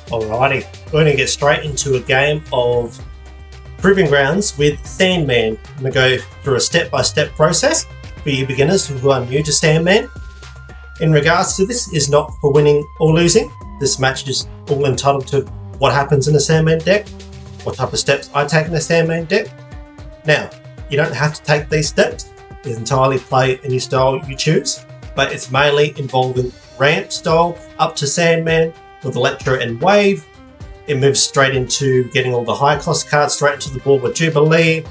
Alrighty, we're going to get straight into a game of Proving Grounds with Sandman. I'm going to go through a step-by-step process for you beginners who are new to Sandman. In regards to this, is not for winning or losing. This match is all entitled to what happens in a Sandman deck, what type of steps I take in a Sandman deck. Now, you don't have to take these steps. You entirely play any style you choose, but it's mainly involving ramp style up to Sandman with Electro and Wave. It moves straight into getting all the high cost cards straight into the board with Jubilee,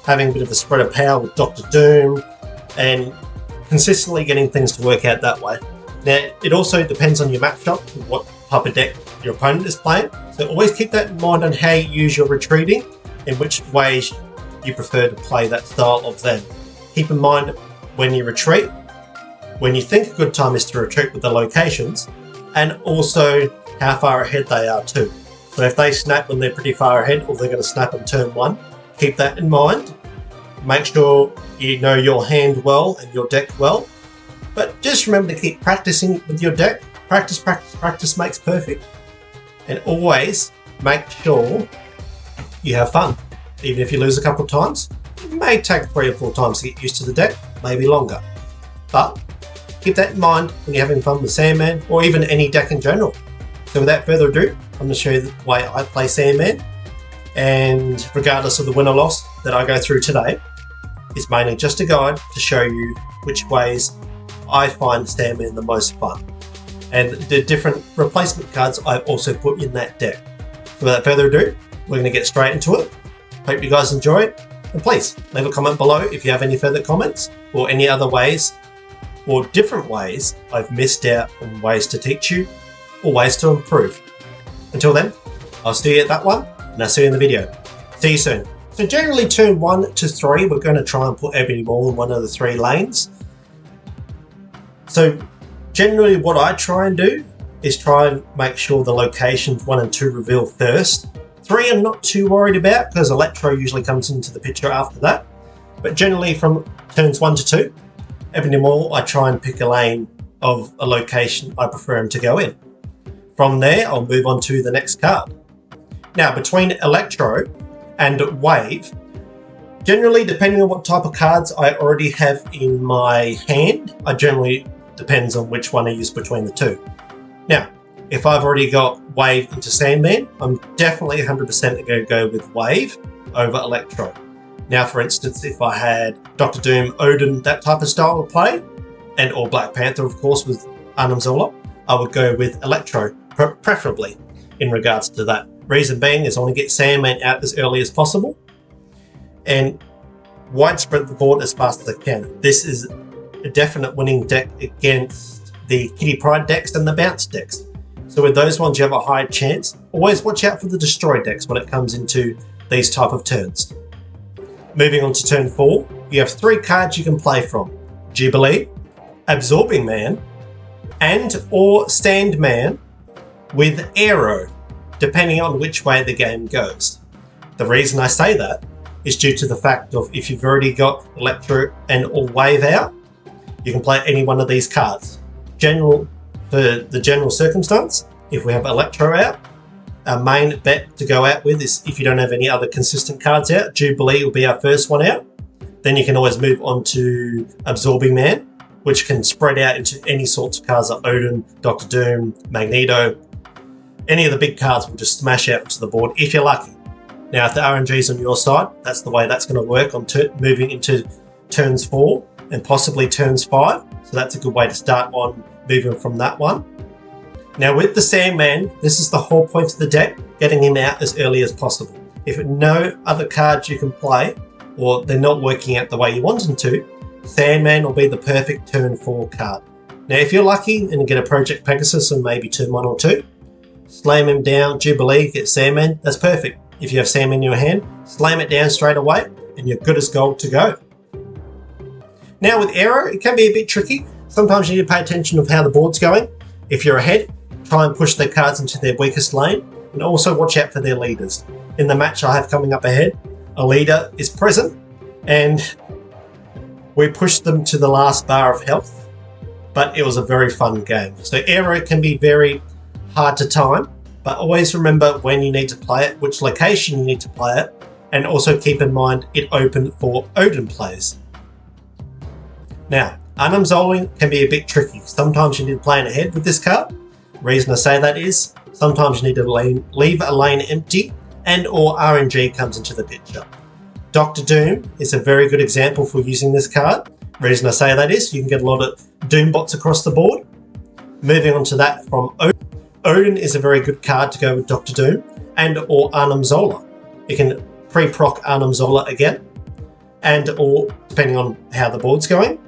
having a bit of a spread of power with Dr. Doom, and consistently getting things to work out that way. Now, it also depends on your matchup, what type of deck your opponent is playing, so always keep that in mind on how you use your retreating and which ways you prefer to play that style of them. Keep in mind when you retreat, when you think a good time is to retreat with the locations, and also how far ahead they are too. So if they snap when they're pretty far ahead, or they're going to snap on turn 1, keep that in mind. Make sure you know your hand well and your deck well. But just remember to keep practicing with your deck. Practice, practice, practice makes perfect. And always make sure you have fun. Even if you lose a couple of times, it may take 3 or 4 times to get used to the deck, maybe longer. But keep that in mind when you're having fun with Sandman, or even any deck in general. So without further ado, I'm going to show you the way I play Sandman. And regardless of the win or loss that I go through today, it's mainly just a guide to show you which ways I find Sandman the most fun. And the different replacement cards I've also put in that deck. So without further ado, we're going to get straight into it. Hope you guys enjoy it. And please leave a comment below if you have any further comments or any other ways or different ways I've missed out on ways to teach you or ways to improve. Until then, I'll see you at that one, and I'll see you in the video. See you soon. So generally turn 1 to 3, we're going to try and put Ebony Maw in one of the 3 lanes. So generally what I try and do is try and make sure the locations 1 and 2 reveal first. 3 I'm not too worried about because Electro usually comes into the picture after that. But generally from turns 1 to 2, Ebony Maw, I try and pick a lane of a location I prefer him to go in. From there, I'll move on to the next card. Now, between Electro and Wave, generally, depending on what type of cards I already have in my hand, I generally depends on which one I use between the 2. Now, if I've already got Wave into Sandman, I'm definitely 100% going to go with Wave over Electro. Now, for instance, if I had Dr. Doom, Odin, that type of style of play, and or Black Panther, of course, with Arnim Zola, I would go with Electro, preferably, in regards to that. Reason being is I want to get Sandman out as early as possible, and widespread the board as fast as I can. This is a definite winning deck against the Kitty Pryde decks and the Bounce decks. So with those ones, you have a high chance. Always watch out for the Destroy decks when it comes into these type of turns. Moving on to turn 4, you have 3 cards you can play from: Jubilee, Absorbing Man, and or Sandman with Aero, depending on which way the game goes. The reason I say that is due to the fact of if you've already got Electro and or Wave out, you can play any one of these cards. For the general circumstance, if we have Electro out, our main bet to go out with is, if you don't have any other consistent cards out, Jubilee will be our first one out. Then you can always move on to Absorbing Man, which can spread out into any sorts of cards like Odin, Dr. Doom, Magneto. Any of the big cards will just smash out to the board if you're lucky. Now, if the RNG is on your side, that's the way that's going to work on moving into turns 4 and possibly turns 5. So that's a good way to start on moving from that one. Now with the Sandman, this is the whole point of the deck, getting him out as early as possible. If no other cards you can play, or they're not working out the way you want them to, Sandman will be the perfect turn 4 card. Now if you're lucky and get a Project Pegasus and maybe turn 1 or 2, slam him down, Jubilee, get Sandman, that's perfect. If you have Sandman in your hand, slam it down straight away and you're good as gold to go. Now with Aero, it can be a bit tricky. Sometimes you need to pay attention of how the board's going. If you're ahead, try and push their cards into their weakest lane, and also watch out for their leaders. In the match I have coming up ahead, a leader is present, and we pushed them to the last bar of health, but it was a very fun game. So Aero can be very hard to time, but always remember when you need to play it, which location you need to play it, and also keep in mind it open for Odin plays. Now, Arnim Zola can be a bit tricky. Sometimes you need to plan ahead with this card. The reason I say that is sometimes you need to leave a lane empty and or RNG comes into the picture. Dr. Doom is a very good example for using this card. The reason I say that is you can get a lot of Doom bots across the board. Moving on to that from Odin. Odin is a very good card to go with Dr. Doom and or Arnim Zola. You can pre-proc Arnim Zola again, and or depending on how the board's going,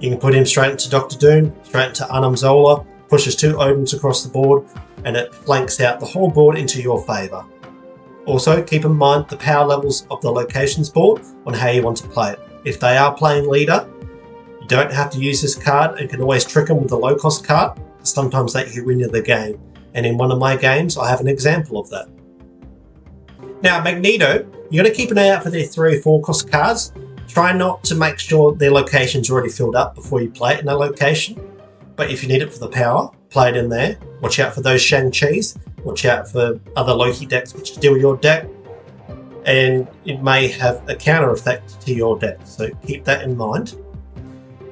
you can put him straight into Dr. Doom, straight into Arnim Zola, pushes 2 Odins across the board, and it flanks out the whole board into your favour. Also, keep in mind the power levels of the locations board on how you want to play it. If they are playing leader, you don't have to use this card and can always trick them with the low cost card. Sometimes they can win you the game, and in one of my games I have an example of that. Now Magneto, you got to keep an eye out for their 3 or 4 cost cards. Try not to make sure their location's already filled up before you play it in a location. But if you need it for the power, play it in there. Watch out for those Shang-Chis. Watch out for other Loki decks which deal with your deck. And it may have a counter effect to your deck, so keep that in mind.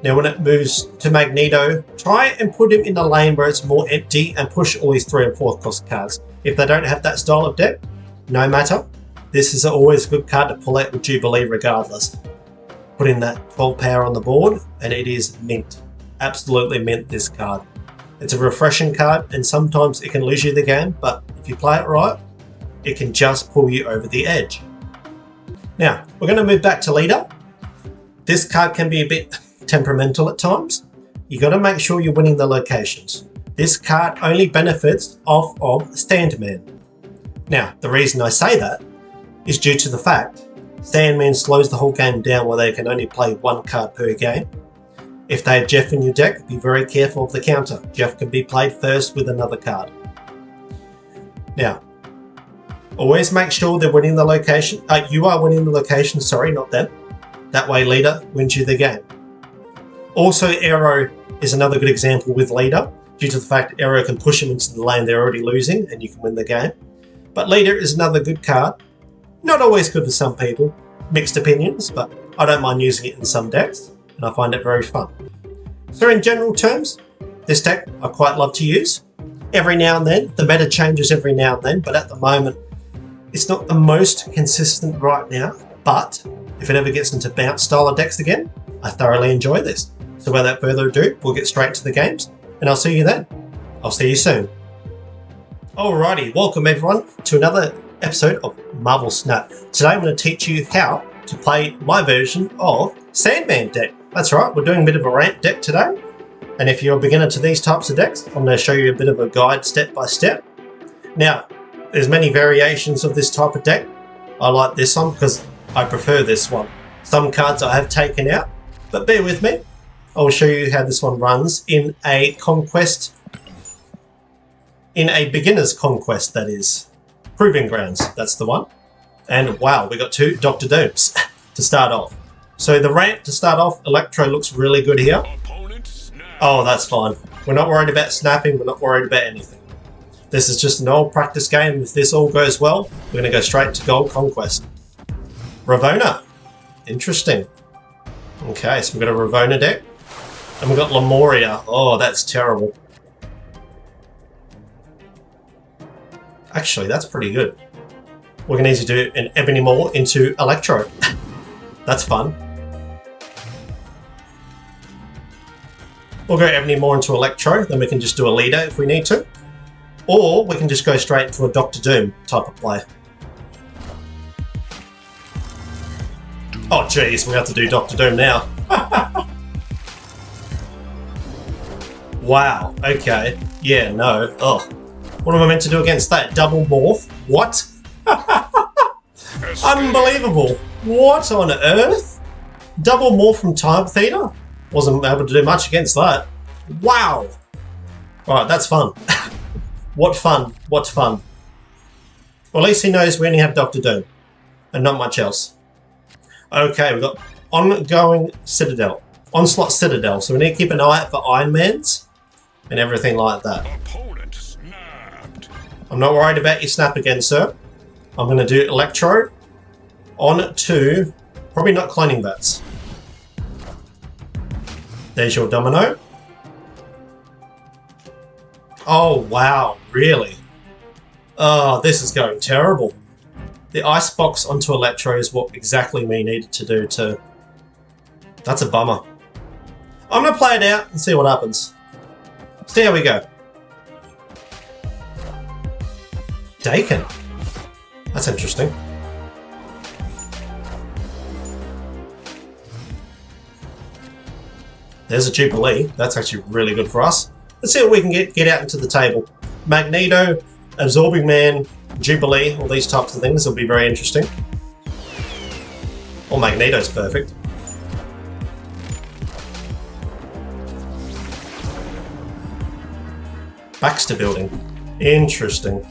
Now when it moves to Magneto, try and put him in a lane where it's more empty and push all these 3 and 4 cost cards. If they don't have that style of deck, no matter. This is always a good card to pull out with Jubilee regardless. Put in that 12 power on the board and it is mint. Absolutely mint, this card. It's a refreshing card and sometimes it can lose you the game, but if you play it right, it can just pull you over the edge. Now, we're going to move back to leader. This card can be a bit temperamental at times. You got to make sure you're winning the locations. This card only benefits off of Sandman. Now, the reason I say that is due to the fact Sandman slows the whole game down where they can only play 1 card per game. If they have Jeff in your deck, be very careful of the counter. Jeff can be played first with another card. Now, always make sure they're winning the location. You are winning the location, sorry, not them. That way leader wins you the game. Also, Aero is another good example with leader, due to the fact Aero can push them into the lane they're already losing and you can win the game. But leader is another good card. Not always good for some people, mixed opinions, but I don't mind using it in some decks and I find it very fun. So in general terms, this deck I quite love to use. Every now and then, the meta changes every now and then, but at the moment it's not the most consistent right now, but if it ever gets into bounce style of decks again, I thoroughly enjoy this. So without further ado, we'll get straight to the games and I'll see you then. I'll see you soon. Alrighty, welcome everyone to another episode of Marvel Snap. Today I'm going to teach you how to play my version of Sandman deck. That's right, we're doing a bit of a ramp deck today. And if you're a beginner to these types of decks, I'm going to show you a bit of a guide step by step. Now, there's many variations of this type of deck. I like this one because I prefer this one. Some cards I have taken out, but bear with me. I'll show you how this one runs in a conquest, in a beginner's conquest, that is. Proving Grounds, that's the one. And wow, we got 2 Dr. Dooms to start off. So the ramp to start off, Electro looks really good here. Oh, that's fine. We're not worried about snapping, we're not worried about anything. This is just an old practice game. If this all goes well, we're going to go straight to Gold Conquest. Ravonna. Interesting. Okay, so we've got a Ravonna deck. And we've got Lemuria. Oh, that's terrible. Actually, that's pretty good. We're going to need to do an Ebony Maw into Electro. That's fun. We'll go Ebony Maw into Electro, then we can just do a leader if we need to. Or we can just go straight to a Dr. Doom type of play. Oh geez, we have to do Dr. Doom now. Wow, okay. Yeah, no. Oh. What am I meant to do against that? Double morph? What? Unbelievable. What on earth? Double morph from Time Theater? Wasn't able to do much against that. Wow. Alright, that's fun. What fun. What fun. Well, at least he knows we only have Dr. Doom. And not much else. Okay, we've got Ongoing Citadel. Onslaught Citadel. So we need to keep an eye out for Iron Mans and everything like that. I'm not worried about your snap again, sir. I'm going to do Electro on to probably not cloning bats. There's your domino. Oh, wow, really? Oh, this is going terrible. The icebox onto Electro is what exactly we needed to do too. That's a bummer. I'm going to play it out and see what happens. See how we go. Dakin. That's interesting. There's a Jubilee. That's actually really good for us. Let's see what we can get out into the table. Magneto, Absorbing Man, Jubilee, all these types of things will be very interesting. Or Magneto's perfect. Baxter building. Interesting.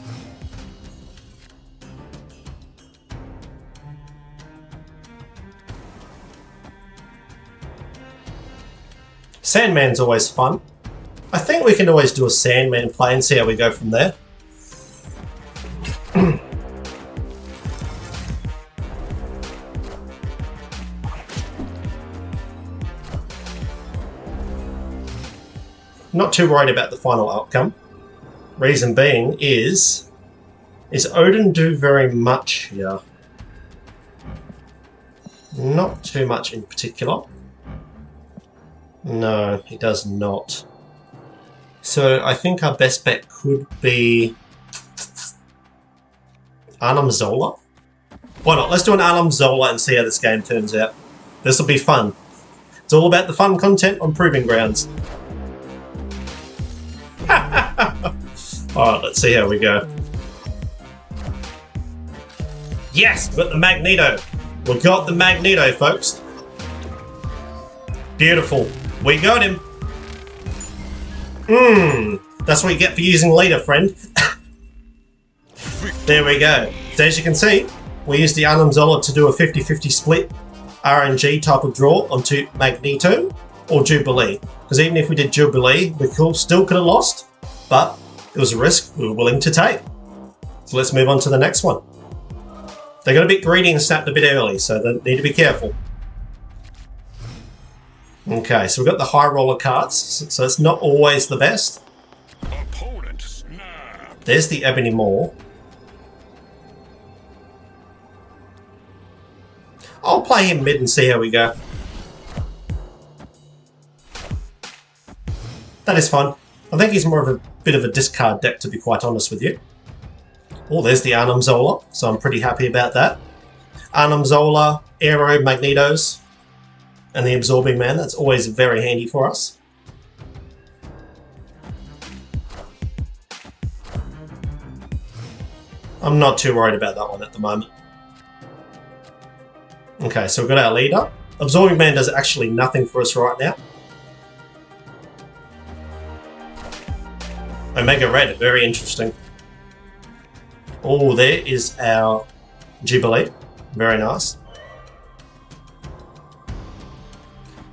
Sandman's always fun. I think we can always do a Sandman play and see how we go from there. Not too worried about the final outcome. Reason being is Odin do very much here? Not too much in particular. No, he does not. So I think our best bet could be Arnim Zola. Why not? Let's do an Arnim Zola and see how this game turns out. This will be fun. It's all about the fun content on Proving Grounds. Alright, let's see how we go. Yes, we've got the Magneto. We've got the Magneto, folks. Beautiful. We got him. That's what you get for using leader, friend. There we go. So as you can see, we used the Arnim Zola to do a 50-50 split RNG type of draw onto Magneto or Jubilee. Because even if we did Jubilee, we still could have lost, but it was a risk we were willing to take. So let's move on to the next one. They got a bit greedy and snapped a bit early, so they need to be careful. Okay, so we've got the high roller cards, so it's not always the best. Opponent snap. There's the Ebony Maw. I'll play him mid and see how we go. That is fun. I think he's more of a bit of a discard deck, to be quite honest with you. Oh, there's the Arnim Zola, so I'm pretty happy about that. Arnim Zola, Aero, Magnetos, and the Absorbing Man. That's always very handy for us. I'm not too worried about that one at the moment. Okay, so we've got our leader. Absorbing Man does actually nothing for us right now. Omega Red, very interesting. Oh, there is our Jubilee. Very nice.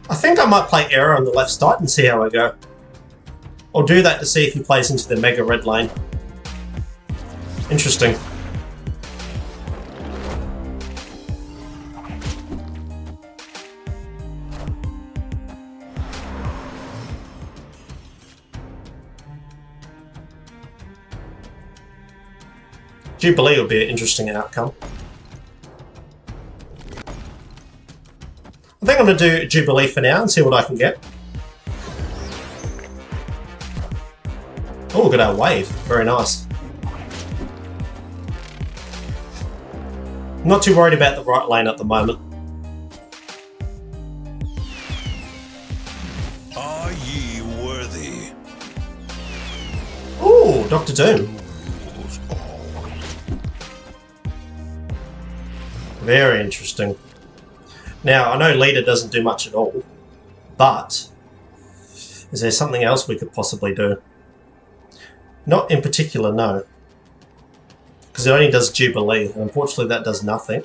I think I might play Aero on the left side and see how I go. I'll do that to see if he plays into the Mega Red lane. Interesting. Jubilee will be an interesting outcome. I think I'm going to do Jubilee for now and see what I can get. Oh, we've got our wave. Very nice. Not too worried about the right lane at the moment. Are ye worthy? Ooh, Dr. Doom. Very interesting. Now, I know leader doesn't do much at all, but is there something else we could possibly do? Not in particular, no. Because it only does Jubilee, and unfortunately that does nothing.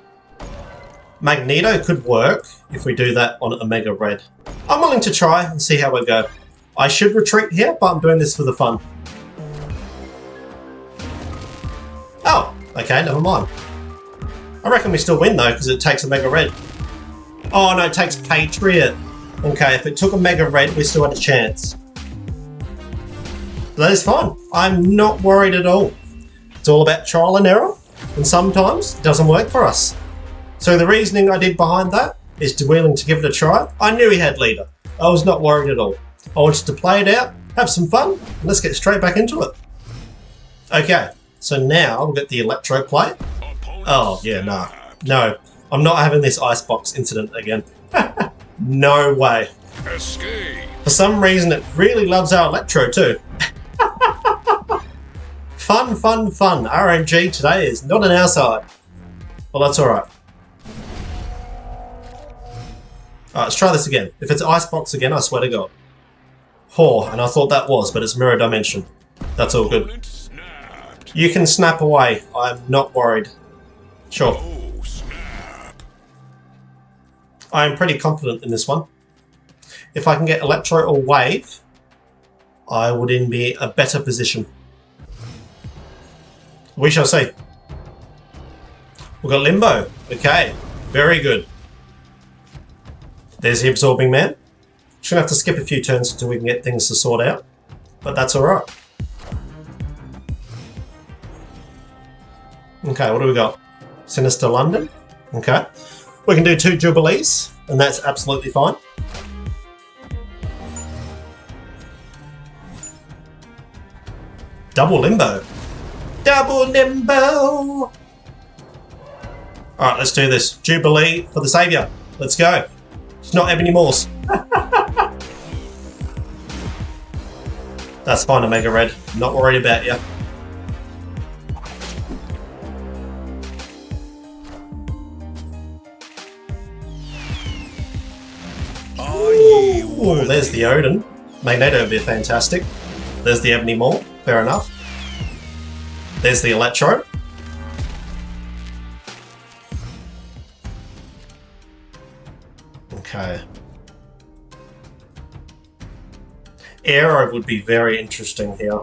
Magneto could work if we do that on Omega Red. I'm willing to try and see how we go. I should retreat here, but I'm doing this for the fun. Okay, never mind. I reckon we still win though, because it takes a Mega Red. Oh no, it takes Patriot. Okay, if it took a Mega Red, we still had a chance. That is fine. I'm not worried at all. It's all about trial and error, and sometimes it doesn't work for us. So the reasoning I did behind that is willing to give it a try. I knew he had leader. I was not worried at all. I wanted to play it out, have some fun, and let's get straight back into it. Okay, so now we'll get the Electro play. Oh, yeah, no. No, I'm not having this icebox incident again. No way. Escape. For some reason, it really loves our Electro too. Fun, fun, fun. RNG today is not on our side. Well, that's alright. Alright, let's try this again. If it's icebox again, I swear to God. Oh, and I thought that was, but it's mirror dimension. That's all good. You can snap away. I'm not worried. Sure. Oh, snap. I am pretty confident in this one. If I can get Electro or Wave, I would be in a better position. We shall see. We've got Limbo. Okay, very good. There's the Absorbing Man. Just gonna have to skip a few turns until we can get things to sort out, but that's alright. Okay, what do we got? Sinister London. Okay. We can do 2 Jubilees, and that's absolutely fine. Double Limbo. Double Limbo! Alright, let's do this. Jubilee for the Saviour. Let's go. It's not Ebony Maw's. That's fine, Omega Red. Not worried about you. Ooh, there's the Odin. Magneto would be fantastic. There's the Ebony Maw. Fair enough. There's the Electro. Okay. Aero would be very interesting here.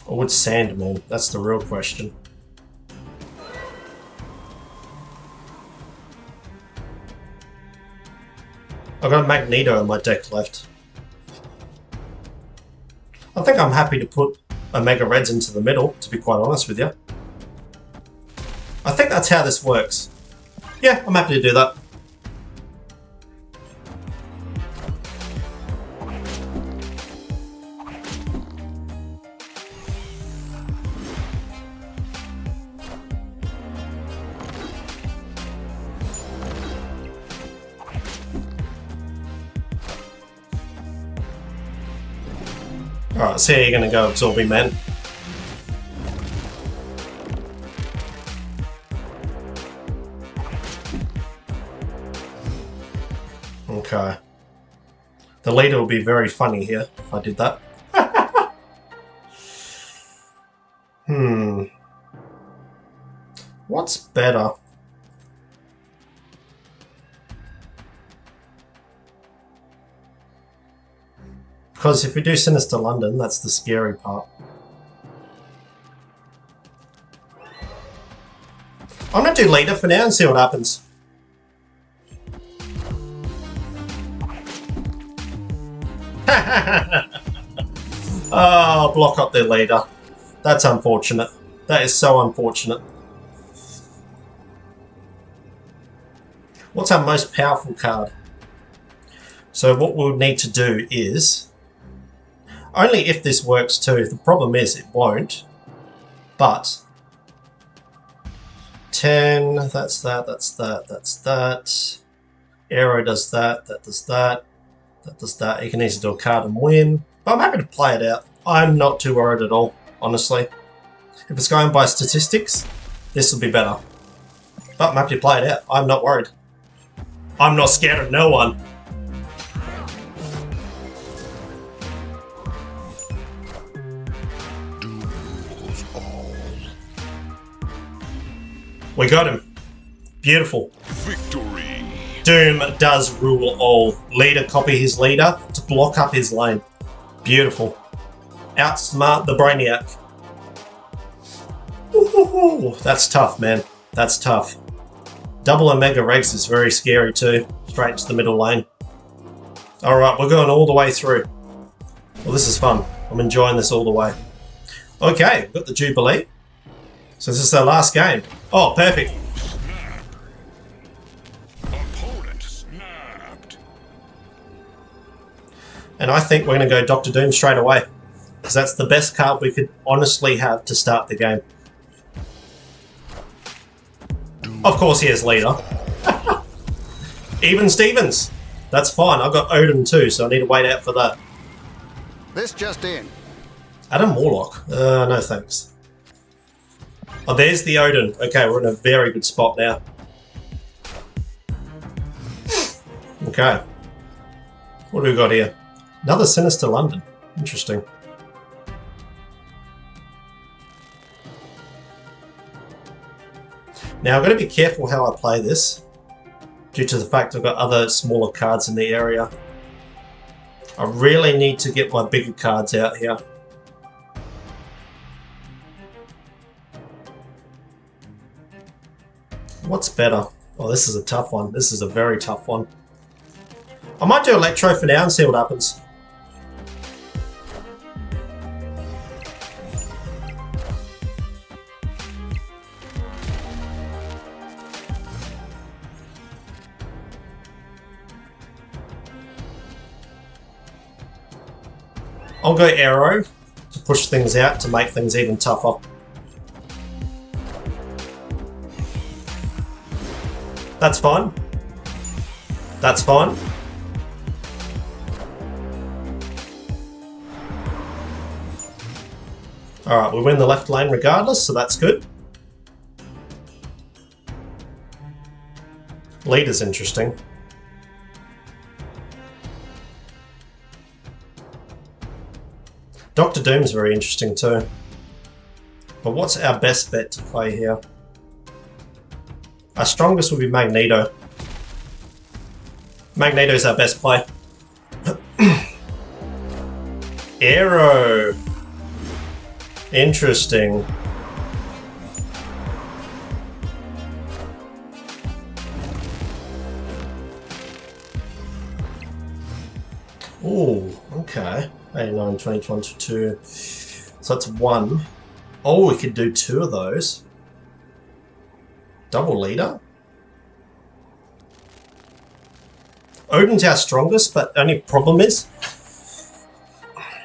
Or would Sandman? That's the real question. I've got Magneto in my deck left. I think I'm happy to put Omega Reds into the middle, to be quite honest with you. I think that's how this works. Yeah, I'm happy to do that. Alright, so you're gonna go Absorbing Man. Okay. The leader will be very funny here if I did that. What's better? Because if we do Sinister London, that's the scary part. I'm going to do leader for now and see what happens. Oh, block up their leader. That's unfortunate. That is so unfortunate. What's our most powerful card? So what we'll need to do is... Only if this works too. The problem is it won't. But 10, that's that, that's that, that's that. Aero does that, that does that, that does that. You can easily do a card and win. But I'm happy to play it out. I'm not too worried at all, honestly. If it's going by statistics, this will be better. But I'm happy to play it out. I'm not worried. I'm not scared of no one. We got him. Beautiful. Victory. Doom does rule all. Leader copy his leader to block up his lane. Beautiful. Outsmart the Brainiac. Ooh, that's tough, man. That's tough. Double Omega Rex is very scary too. Straight into the middle lane. Alright, we're going all the way through. Well, this is fun. I'm enjoying this all the way. Okay, we've got the Jubilee. So this is our last game. Oh, perfect. Opponent snapped. And I think we're going to go Dr. Doom straight away. Because that's the best card we could honestly have to start the game. Of course he has leader. Even Stevens. That's fine. I've got Odin too, so I need to wait out for that. This just in. Adam Warlock. No thanks. Oh, there's the Odin. Okay, we're in a very good spot now. Okay. What do we got here? Another Sinister London. Interesting. Now, I've got to be careful how I play this, due to the fact I've got other smaller cards in the area. I really need to get my bigger cards out here. What's better? Oh, this is a tough one. This is a very tough one. I might do Electro for now and see what happens. I'll go Aero to push things out to make things even tougher. That's fine. That's fine. Alright, we win the left lane regardless, so that's good. Leader's interesting. Dr. Doom's very interesting too. But what's our best bet to play here? Our strongest would be Magneto. Magneto's our best play. Aero. Interesting. Ooh, okay. 89, 20, 22. So that's one. Oh, we could do two of those. Double leader. Odin's our strongest, but the only problem is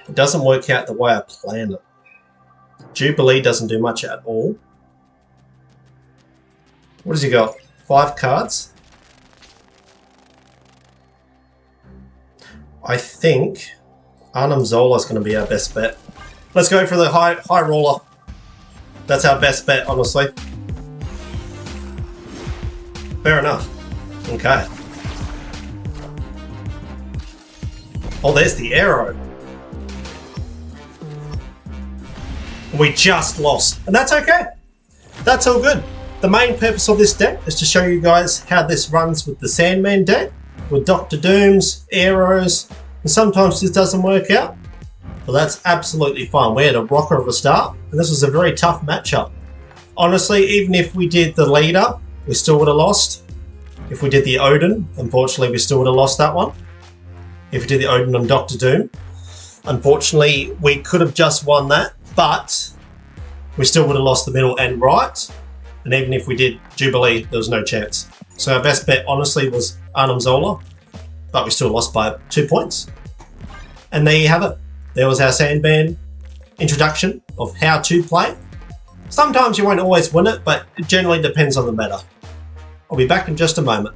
it doesn't work out the way I planned it. Jubilee doesn't do much at all. What has he got? 5 cards? I think Arnim Zola is going to be our best bet. Let's go for the high roller. That's our best bet, honestly. Fair enough. Okay. Oh, there's the Aero. We just lost. And that's okay. That's all good. The main purpose of this deck is to show you guys how this runs with the Sandman deck, with Dr. Dooms, Aeros, and sometimes this doesn't work out. But that's absolutely fine. We had a rocker of a start, and this was a very tough matchup. Honestly, even if we did the leader, we still would have lost. If we did the Odin, unfortunately, we still would have lost that one. If we did the Odin on Dr. Doom, unfortunately, we could have just won that, but we still would have lost the middle and right. And even if we did Jubilee, there was no chance. So our best bet, honestly, was Arnim Zola, but we still lost by 2 points. And there you have it. There was our Sandman introduction of how to play. Sometimes you won't always win it, but it generally depends on the meta. I'll be back in just a moment.